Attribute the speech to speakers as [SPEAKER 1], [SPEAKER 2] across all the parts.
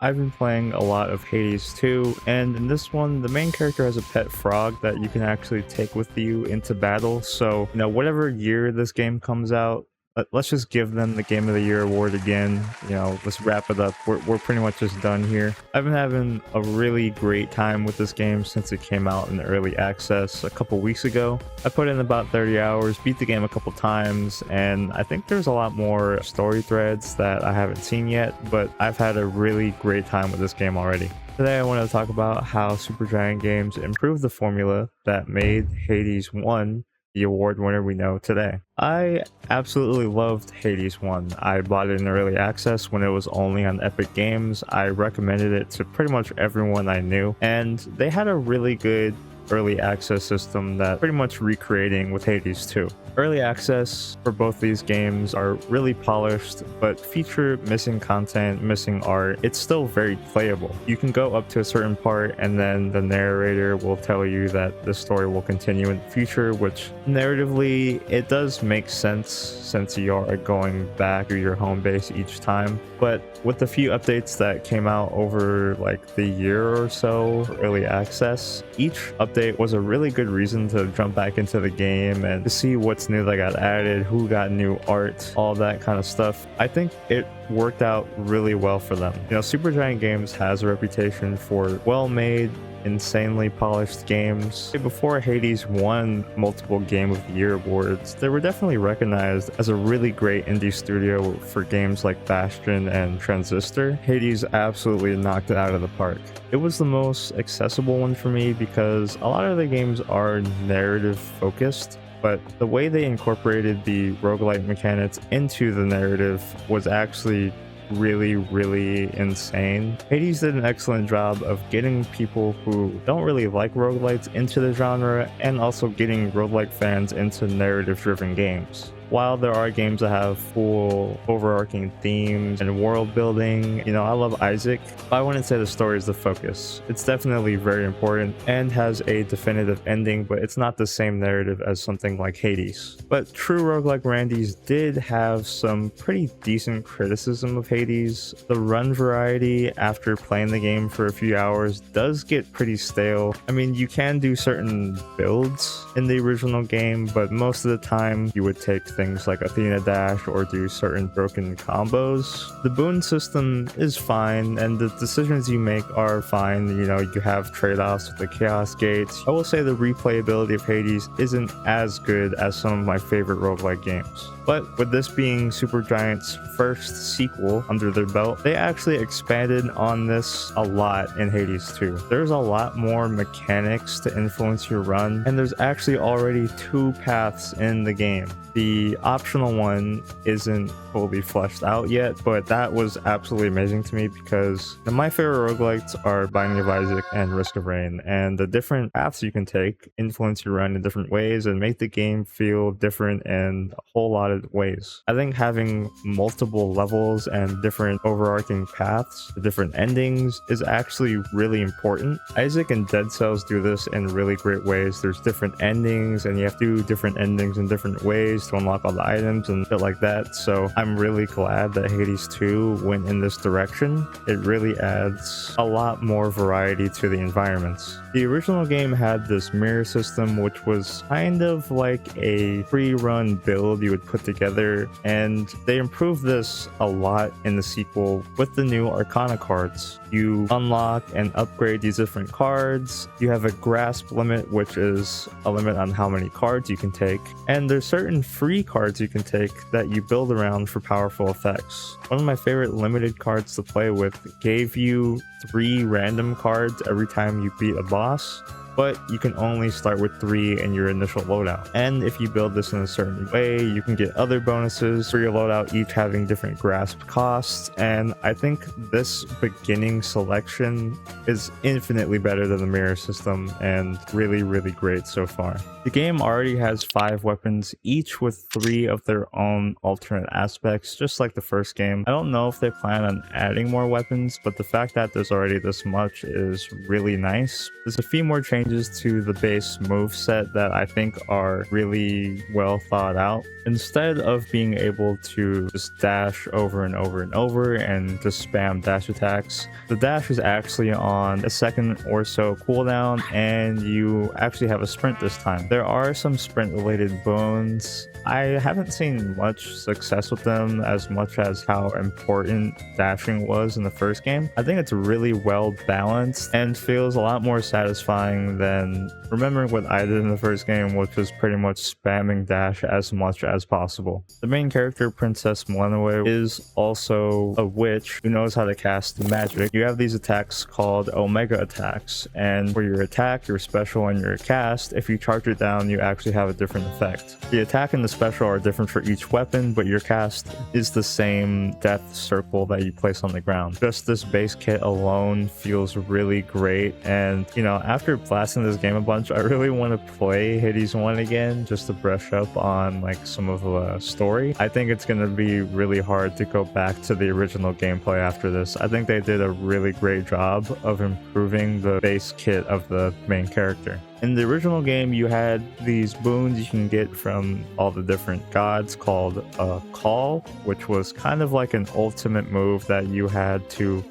[SPEAKER 1] I've been playing a lot of hadesII, and in this one, the main character has a pet frog that you can actually take with you into battle. So, whatever year this game comes out, let's just give them the Game of the Year award again. Let's wrap it up. We're pretty much just done here. I've been having a really great time with this game since it came out in early access a couple weeks ago. I put in about 30 hours, beat the game a couple times, and I think there's a lot more story threads that I haven't seen yet, but I've had a really great time with this game already. Today I want to talk about how Supergiant Games improved the formula that made hadesI the award winner we know today. I absolutely loved hadesI. I bought it in early access when it was only on Epic Games. I recommended it to pretty much everyone I knew, and they had a really good early access system that pretty much recreating with hadesII. Early access for both these games are really polished, but feature missing content, missing art. It's still very playable. You can go up to a certain part and then the narrator will tell you that the story will continue in the future, which narratively it does make sense since you are going back to your home base each time. But with the few updates that came out over like the year or so for early access, each update was a really good reason to jump back into the game and to see what's new that got added, who got new art, all that kind of stuff. I think it worked out really well for them. Supergiant Games has a reputation for well-made, insanely polished games. Before Hades won multiple Game of the Year awards, they were definitely recognized as a really great indie studio for games like Bastion and Transistor. Hades absolutely knocked it out of the park. It was the most accessible one for me because a lot of the games are narrative focused, but the way they incorporated the roguelite mechanics into the narrative was actually really insane. Hades did an excellent job of getting people who don't really like roguelites into the genre and also getting roguelike fans into narrative driven games. While there are games that have full overarching themes and world building, I love Isaac, but I wouldn't say the story is the focus. It's definitely very important and has a definitive ending, but it's not the same narrative as something like Hades. But true roguelike Randy's did have some pretty decent criticism of Hades. The run variety after playing the game for a few hours does get pretty stale. I mean, you can do certain builds in the original game, but most of the time you would take things like Athena Dash or do certain broken combos. The boon system is fine and the decisions you make are fine. You have trade-offs with the Chaos Gates. I will say the replayability of Hades isn't as good as some of my favorite roguelike games. But with this being Supergiant's first sequel under their belt, they actually expanded on this a lot in hadesII. There's a lot more mechanics to influence your run, and there's actually already 2 paths in the game. The optional one isn't fully fleshed out yet, but that was absolutely amazing to me because my favorite roguelikes are Binding of Isaac and Risk of Rain, and the different paths you can take influence your run in different ways and make the game feel different in a whole lot of ways. I think having multiple levels and different overarching paths, different endings, is actually really important. Isaac and Dead Cells do this in really great ways. There's different endings and you have to do different endings in different ways to unlock all the items and shit like that. So I'm really glad that hadesII went in this direction. It really adds a lot more variety to the environments. The original game had this mirror system, which was kind of like a pre-run build you would put together, and they improved this a lot in the sequel with the new Arcana cards. You unlock and upgrade these different cards. You have a grasp limit, which is a limit on how many cards you can take, and there's certain free cards you can take that you build around for powerful effects. One of my favorite limited cards to play with gave you 3 random cards every time you beat a boss, but you can only start with 3 in your initial loadout. And if you build this in a certain way, you can get other bonuses for your loadout, each having different grasp costs. And I think this beginning selection is infinitely better than the mirror system and really great so far. The game already has 5 weapons, each with 3 of their own alternate aspects, just like the first game. I don't know if they plan on adding more weapons, but the fact that there's already this much is really nice. There's a few more changes changes to the base moveset that I think are really well thought out. Instead of being able to just dash over and over and over and just spam dash attacks, the dash is actually on a second or so cooldown, and you actually have a sprint this time. There are some sprint related boons. I haven't seen much success with them as much as how important dashing was in the first game. I think it's really well balanced and feels a lot more satisfying than remembering what I did in the first game, which was pretty much spamming dash as much as possible. The main character, Princess Mononoke, is also a witch who knows how to cast magic. You have these attacks called Omega attacks, and for your attack, your special, and your cast, if you charge it down, you actually have a different effect. The attack and the special are different for each weapon, but your cast is the same death circle that you place on the ground. Just this base kit alone feels really great, and you know, after blasting this game a bunch, I really want to play hadesI again just to brush up on like some of the story. I think it's going to be really hard to go back to the original gameplay after this. I think they did a really great job of improving the base kit of the main character. In the original game, you had these boons you can get from all the different gods called a call, which was kind of like an ultimate move that you had to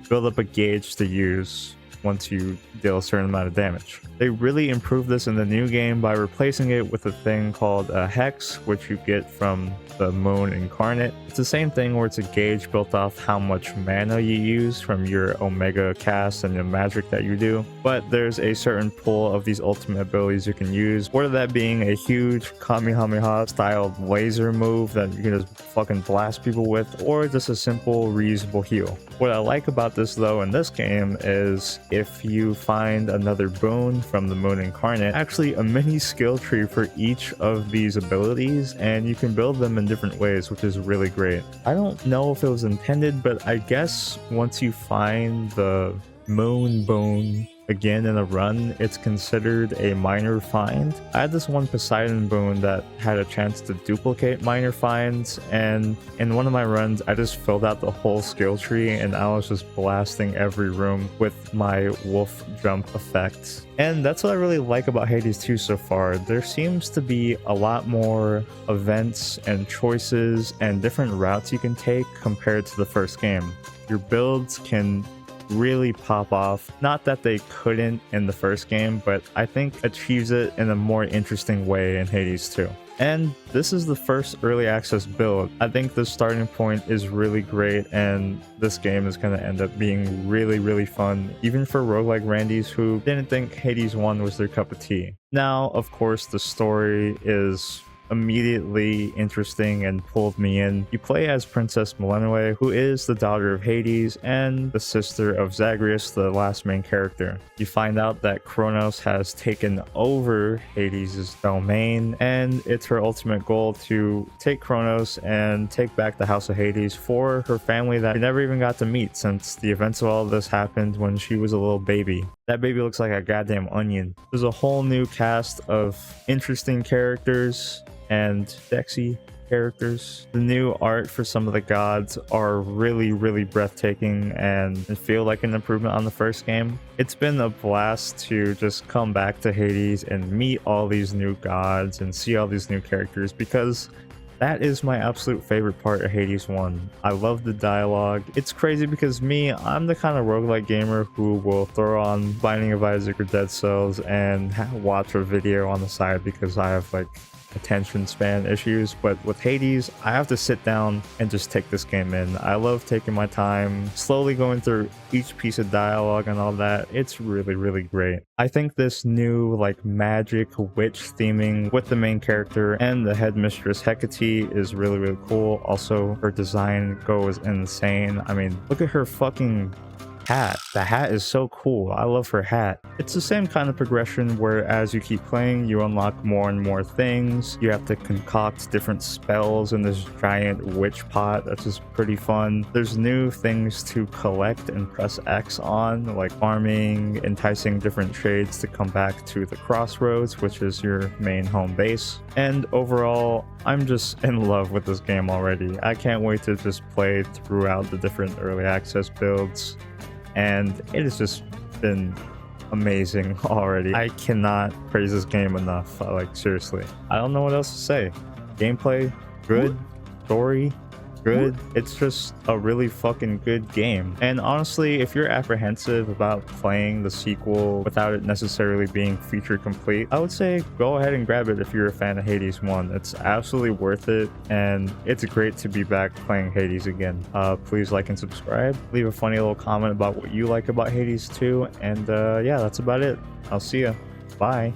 [SPEAKER 1] build up a gauge to use once you deal a certain amount of damage. They really improved this in the new game by replacing it with a thing called a hex, which you get from the moon incarnate. It's the same thing where it's a gauge built off how much mana you use from your Omega cast and the magic that you do, but there's a certain pool of these ultimate abilities you can use, whether that being a huge Kamehameha style laser move that you can just fucking blast people with, or just a simple reusable heal. What I like about this though in this game is if you find another boon from the moon incarnate, actually a mini skill tree for each of these abilities, and you can build them in different ways, which is really great. I don't know if it was intended, but I guess once you find the moon boon again in a run, it's considered a minor find. I had this one Poseidon boon that had a chance to duplicate minor finds, and in one of my runs I just filled out the whole skill tree and I was just blasting every room with my wolf jump effects. And that's what I really like about hadesII so far. There seems to be a lot more events and choices and different routes you can take compared to the first game. Your builds can really pop off. Not that they couldn't in the first game, but I think achieves it in a more interesting way in hadesII. And this is the first early access build. I think the starting point is really great, and this game is going to end up being really, really fun, even for roguelike randies who didn't think hadesI was their cup of tea. Now, of course, the story is immediately interesting and pulled me in. You play as Princess Mononoke, who is the daughter of Hades and the sister of Zagreus, the last main character. You find out that Kronos has taken over Hades' domain, and it's her ultimate goal to take Kronos and take back the House of Hades for her family that she never even got to meet, since the events of all of this happened when she was a little baby. That baby looks like a goddamn onion. There's a whole new cast of interesting characters and sexy characters. The new art for some of the gods are really, really breathtaking and feel like an improvement on the first game. It's been a blast to just come back to Hades and meet all these new gods and see all these new characters, because that is my absolute favorite part of hadesI. I love the dialogue. It's crazy because I'm the kind of roguelike gamer who will throw on Binding of Isaac or Dead Cells and watch a video on the side because I have like attention span issues, but with Hades, I have to sit down and just take this game in. I love taking my time, slowly going through each piece of dialogue and all that. It's really, really great. I think this new like magic witch theming with the main character and the headmistress Hecate is really, really cool. Also, her design goes insane. I mean, look at her fucking hat. The hat is so cool. I love her hat. It's the same kind of progression where as you keep playing, you unlock more and more things. You have to concoct different spells in this giant witch pot. That's just pretty fun. There's new things to collect and press X on, like farming, enticing different trades to come back to the crossroads, which is your main home base. And overall, I'm just in love with this game already. I can't wait to just play throughout the different early access builds. And it has just been amazing already. I cannot praise this game enough. Like, seriously. I don't know what else to say. Gameplay, good. Story, good. It's just a really fucking good game. And honestly, if you're apprehensive about playing the sequel without it necessarily being feature complete, I would say go ahead and grab it if you're a fan of Hades 1. It's absolutely worth it, and it's great to be back playing Hades again. Please like and subscribe. Leave a funny little comment about what you like about Hades 2, and yeah, that's about it. I'll see ya. Bye.